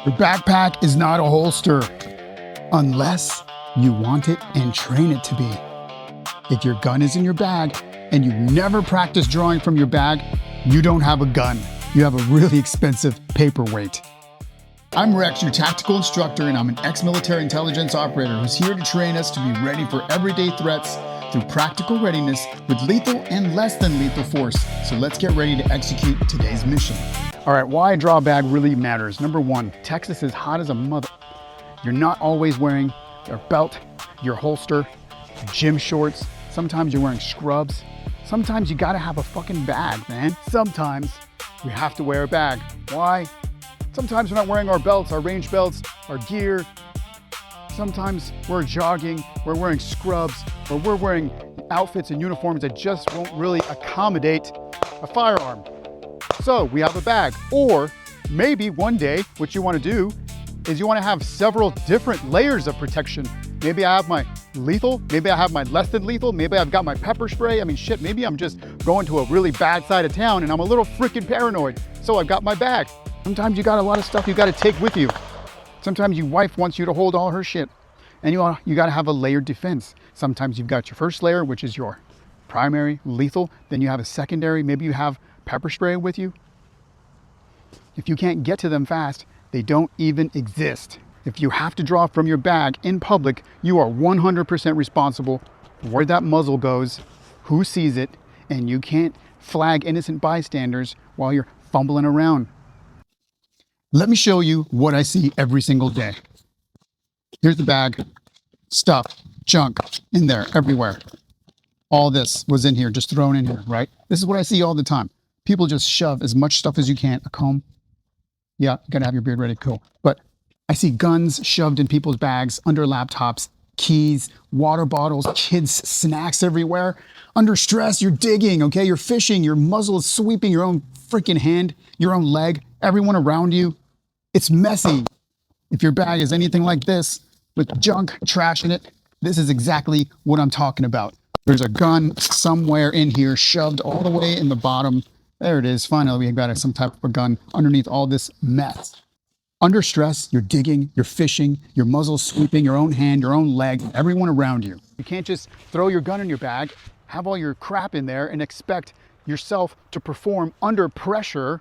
Your backpack is not a holster unless you want it and train it to be. If your gun is in your bag and you never practice drawing from your bag, you don't have a gun. You have a really expensive paperweight. I'm Rex, your tactical instructor, and I'm an ex-military intelligence operator who's here to train us to be ready for everyday threats through practical readiness with lethal and less than lethal force. So let's get ready to execute today's mission. All right, why a draw bag really matters. Number one, Texas is hot as a mother. You're not always wearing your belt, your holster, gym shorts. Sometimes you're wearing scrubs. Sometimes you gotta have a fucking bag, man. Sometimes we have to wear a bag. Why? Sometimes we're not wearing our belts, our range belts, our gear. Sometimes we're jogging, we're wearing scrubs, or we're wearing outfits and uniforms that just won't really accommodate a firearm. So we have a bag. Or maybe one day what you want to do is you want to have several different layers of protection. Maybe I have my lethal, maybe I have my less than lethal, maybe I've got my pepper spray. I mean, shit, maybe I'm just going to a really bad side of town and I'm a little freaking paranoid. So I've got my bag. Sometimes you got a lot of stuff you got to take with you. Sometimes your wife wants you to hold all her shit and you got to have a layered defense. Sometimes you've got your first layer, which is your primary lethal. Then you have a secondary, maybe you have pepper spray with you. If you can't get to them fast, they don't even exist. If you have to draw from your bag in public, you are 100% responsible for where that muzzle goes, who sees it, and you can't flag innocent bystanders while you're fumbling around. Let me show you what I see every single day. Here's the bag, stuff, junk in there, everywhere. All this was in here, just thrown in here, right? This is what I see all the time. People just shove as much stuff as you can, a comb. Yeah, you gotta have your beard ready, cool. But I see guns shoved in people's bags, under laptops, keys, water bottles, kids' snacks everywhere. Under stress, you're digging, okay? You're fishing, your muzzle is sweeping your own freaking hand, your own leg, everyone around you. It's messy. If your bag is anything like this, with junk, trash in it, this is exactly what I'm talking about. There's a gun somewhere in here, shoved all the way in the bottom. There it is. Finally, we got some type of a gun underneath all this mess. Under stress, you're digging, you're fishing, your muzzle's sweeping your own hand, your own leg, everyone around you. You can't just throw your gun in your bag, have all your crap in there, and expect yourself to perform under pressure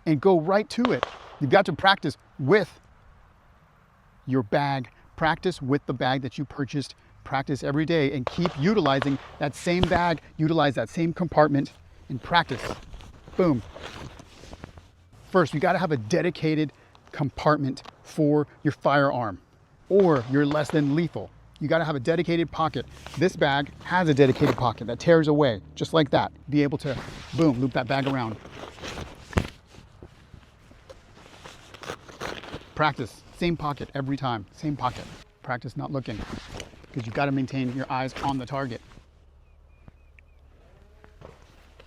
and go right to it. You've got to practice with your bag. Practice with the bag that you purchased. Practice every day and keep utilizing that same bag, utilize that same compartment, and practice. Boom. First, you got to have a dedicated compartment for your firearm or your less than lethal. You got to have a dedicated pocket. This bag has a dedicated pocket that tears away just like that. Be able to, boom, loop that bag around. Practice, same pocket every time, same pocket. Practice not looking because you've got to maintain your eyes on the target.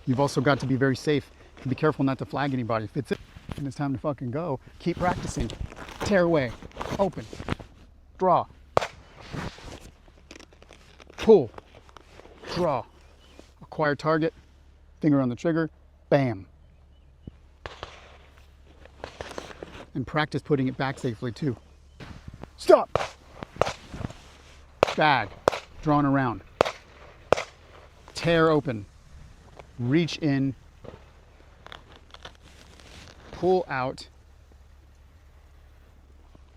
You've also got to be very safe and be careful not to flag anybody. If it's it and it's time to fucking go, keep practicing. Tear away, open, draw, pull, draw, acquire target, finger on the trigger, bam. And practice putting it back safely too. Stop. Bag, drawn around. Tear open, reach in, pull out,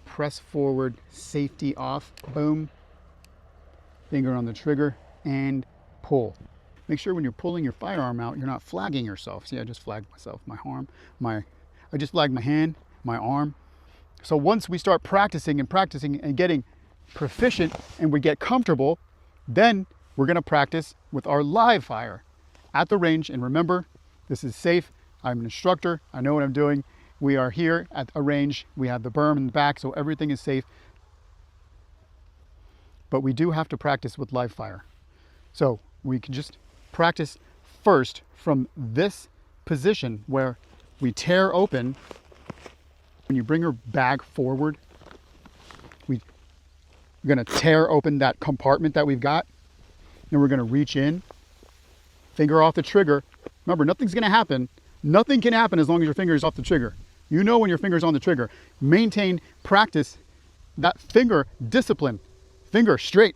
press forward, safety off, boom. Finger on the trigger and pull. Make sure when you're pulling your firearm out, you're not flagging yourself. See, I just flagged myself, my arm, I just flagged my hand, my arm. So once we start practicing and getting proficient and we get comfortable, then we're gonna practice with our live fire at the range. And remember, this is safe. I'm an instructor, I know what I'm doing. We are here at a range. We have the berm in the back, so everything is safe. But we do have to practice with live fire. So we can just practice first from this position where we tear open. When you bring your bag forward, we're gonna tear open that compartment that we've got. Then we're gonna reach in, finger off the trigger. Remember, nothing's gonna happen. Nothing can happen as long as your finger is off the trigger. You know when your finger's on the trigger. Maintain, practice that finger discipline. Finger straight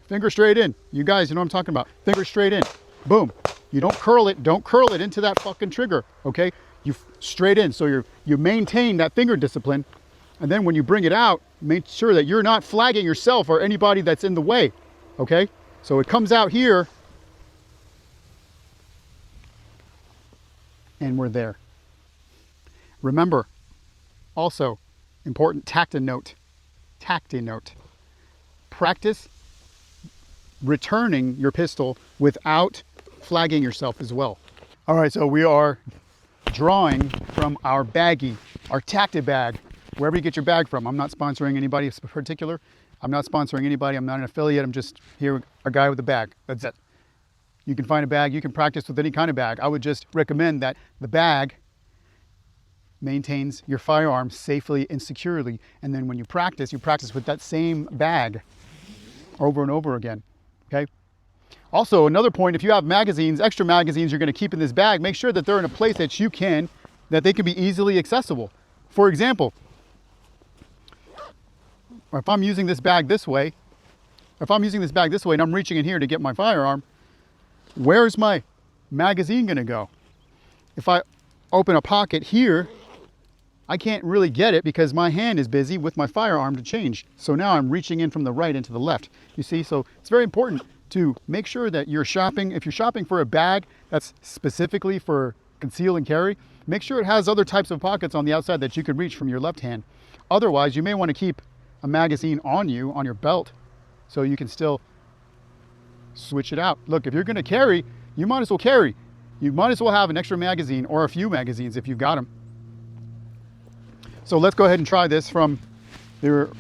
in. You guys, you know what I'm talking about. Finger straight in. Boom. You don't curl it into that fucking trigger, okay? You straight in. So you maintain that finger discipline. And then when you bring it out, make sure that you're not flagging yourself or anybody that's in the way, okay? So it comes out here, and we're there. Remember, also, important tactic note. Practice returning your pistol without flagging yourself as well. All right, so we are drawing from our baggie, our tactic bag, wherever you get your bag from. I'm not sponsoring anybody in particular. I'm not sponsoring anybody. I'm not an affiliate. I'm just here, a guy with a bag. That's it. You can find a bag. You can practice with any kind of bag. I would just recommend that the bag maintains your firearm safely and securely. And then when you practice with that same bag over and over again, okay? Also, another point, if you have magazines, extra magazines you're going to keep in this bag, make sure that they're in a place that they can be easily accessible. For example, if I'm using this bag this way, and I'm reaching in here to get my firearm, where's my magazine going to go? If I open a pocket here, I can't really get it because my hand is busy with my firearm to change. So now I'm reaching in from the right into the left. You see, so it's very important to make sure that if you're shopping for a bag that's specifically for conceal and carry, make sure it has other types of pockets on the outside that you can reach from your left hand. Otherwise, you may want to keep a magazine on you, on your belt, so you can still switch it out. Look, if you're going to carry, you might as well carry. You might as well have an extra magazine or a few magazines if you've got them. So let's go ahead and try this from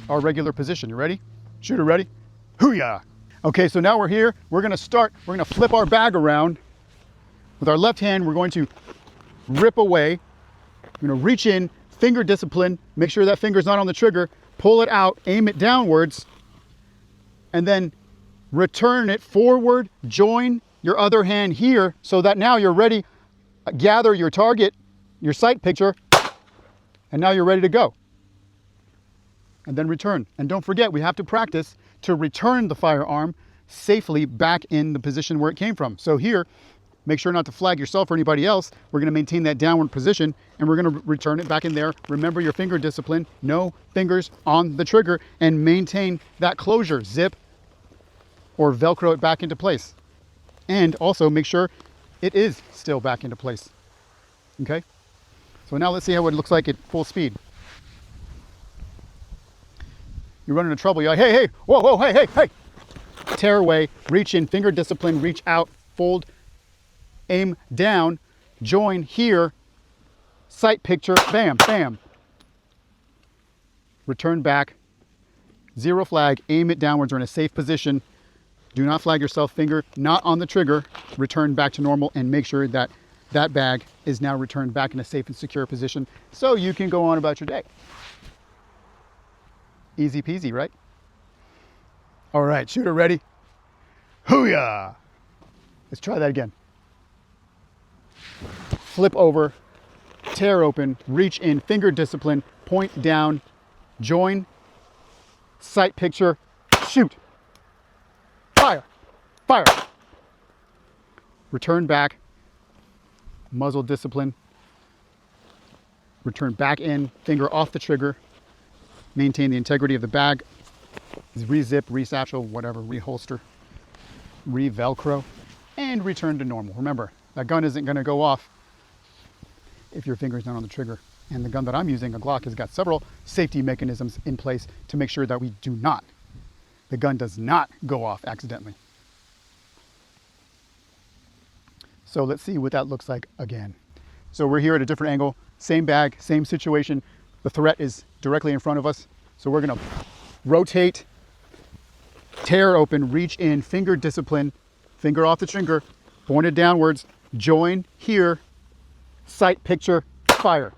our regular position. You ready? Shooter ready? Hoo-yah! Okay, so now we're here. We're going to flip our bag around. With our left hand, we're going to rip away. We're going to reach in, finger discipline, make sure that finger's not on the trigger, pull it out, aim it downwards, and then return it forward, join your other hand here so that now you're ready. Gather your target, your sight picture, and now you're ready to go. And then return. And don't forget, we have to practice to return the firearm safely back in the position where it came from. So here, make sure not to flag yourself or anybody else. We're going to maintain that downward position and we're going to return it back in there. Remember your finger discipline, no fingers on the trigger, and maintain that closure, zip or Velcro it back into place. And also make sure it is still back into place. Okay? So now let's see how it looks like at full speed. You're running into trouble. You're like, hey, whoa, hey. Tear away, reach in, finger discipline, reach out, fold, aim down, join here, sight picture, bam, bam. Return back, zero flag, aim it downwards or in a safe position. Do not flag yourself, finger not on the trigger, return back to normal and make sure that that bag is now returned back in a safe and secure position so you can go on about your day. Easy peasy, right? All right, shooter ready? Hoo-yah! Let's try that again. Flip over, tear open, reach in, finger discipline, point down, join, sight picture, shoot. Fire, fire. Return back, muzzle discipline, return back in, finger off the trigger, maintain the integrity of the bag, re-zip, re-satchel, whatever, reholster, re-velcro, and return to normal. Remember, that gun isn't going to go off if your finger's not on the trigger. And the gun that I'm using, a Glock, has got several safety mechanisms in place to make sure that the gun does not go off accidentally. So let's see what that looks like again. So we're here at a different angle, same bag, same situation. The threat is directly in front of us. So we're gonna rotate, tear open, reach in, finger discipline, finger off the trigger, pointed downwards, join here, sight picture, fire.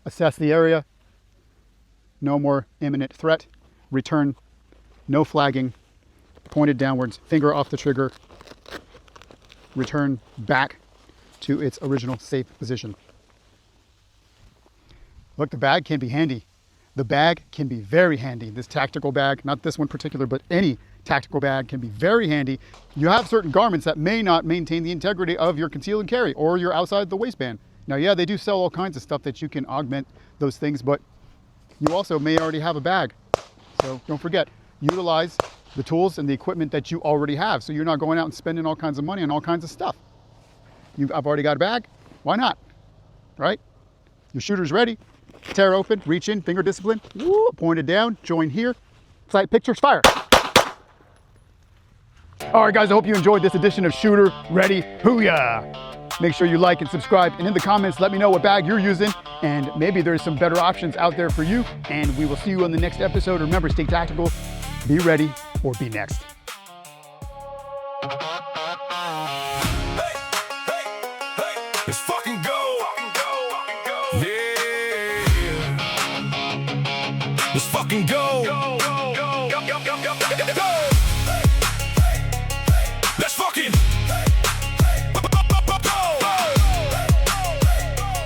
Assess the area, no more imminent threat, return, no flagging, pointed downwards, finger off the trigger, return back to its original safe position. Look, the bag can be handy. The bag can be very handy. This tactical bag, not this one particular, but any tactical bag can be very handy. You have certain garments that may not maintain the integrity of your conceal and carry or your outside the waistband. Now, yeah, they do sell all kinds of stuff that you can augment those things, but you also may already have a bag. So don't forget, utilize the tools and the equipment that you already have. So you're not going out and spending all kinds of money on all kinds of stuff. I've already got a bag, why not, right? Your shooter's ready. Tear open, reach in, finger discipline, woo, point it down, join here, sight pictures, fire. All right, guys, I hope you enjoyed this edition of Shooter Ready Hoo-yah. Make sure you like and subscribe, and in the comments, let me know what bag you're using, and maybe there's some better options out there for you, and we will see you on the next episode. Remember, stay tactical, be ready, or be next. Let's fucking go. Let's fucking go. Let's fucking go.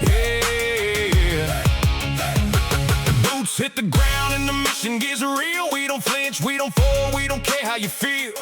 Yeah. Boots hit the ground and the mission gets real. We don't flinch, we don't fold, we don't care how you feel.